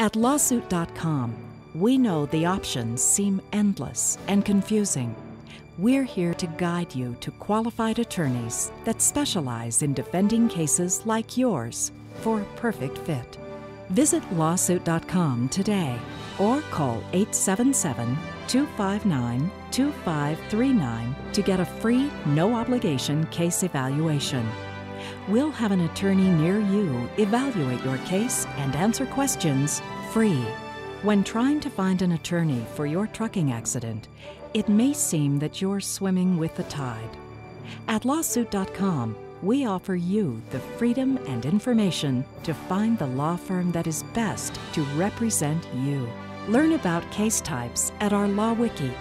At Lawsuit.com, we know the options seem endless and confusing. We're here to guide you to qualified attorneys that specialize in defending cases like yours for a perfect fit. Visit Lawsuit.com today or call 877-259-2539 to get a free, no-obligation case evaluation. We'll have an attorney near you evaluate your case and answer questions free. When trying to find an attorney for your trucking accident, it may seem that you're swimming with the tide. At Lawsuit.com, we offer you the freedom and information to find the law firm that is best to represent you. Learn about case types at our Law Wiki.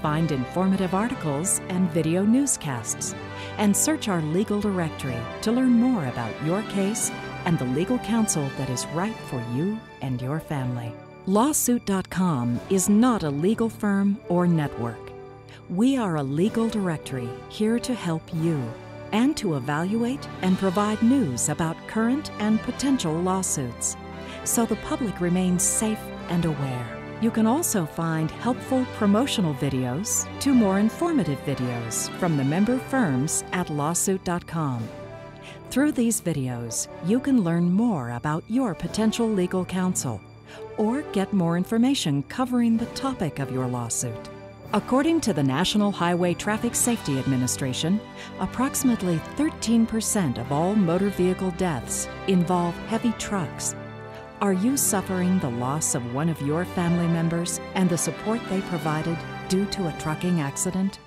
Find informative articles and video newscasts, and search our legal directory to learn more about your case and the legal counsel that is right for you and your family. Lawsuit.com is not a legal firm or network. We are a legal directory here to help you and to evaluate and provide news about current and potential lawsuits, so the public remains safe and aware. You can also find helpful promotional videos to more informative videos from the member firms at Lawsuit.com. Through these videos, you can learn more about your potential legal counsel or get more information covering the topic of your lawsuit. According to the National Highway Traffic Safety Administration, approximately 13% of all motor vehicle deaths involve heavy trucks. Are you suffering the loss of one of your family members and the support they provided due to a trucking accident?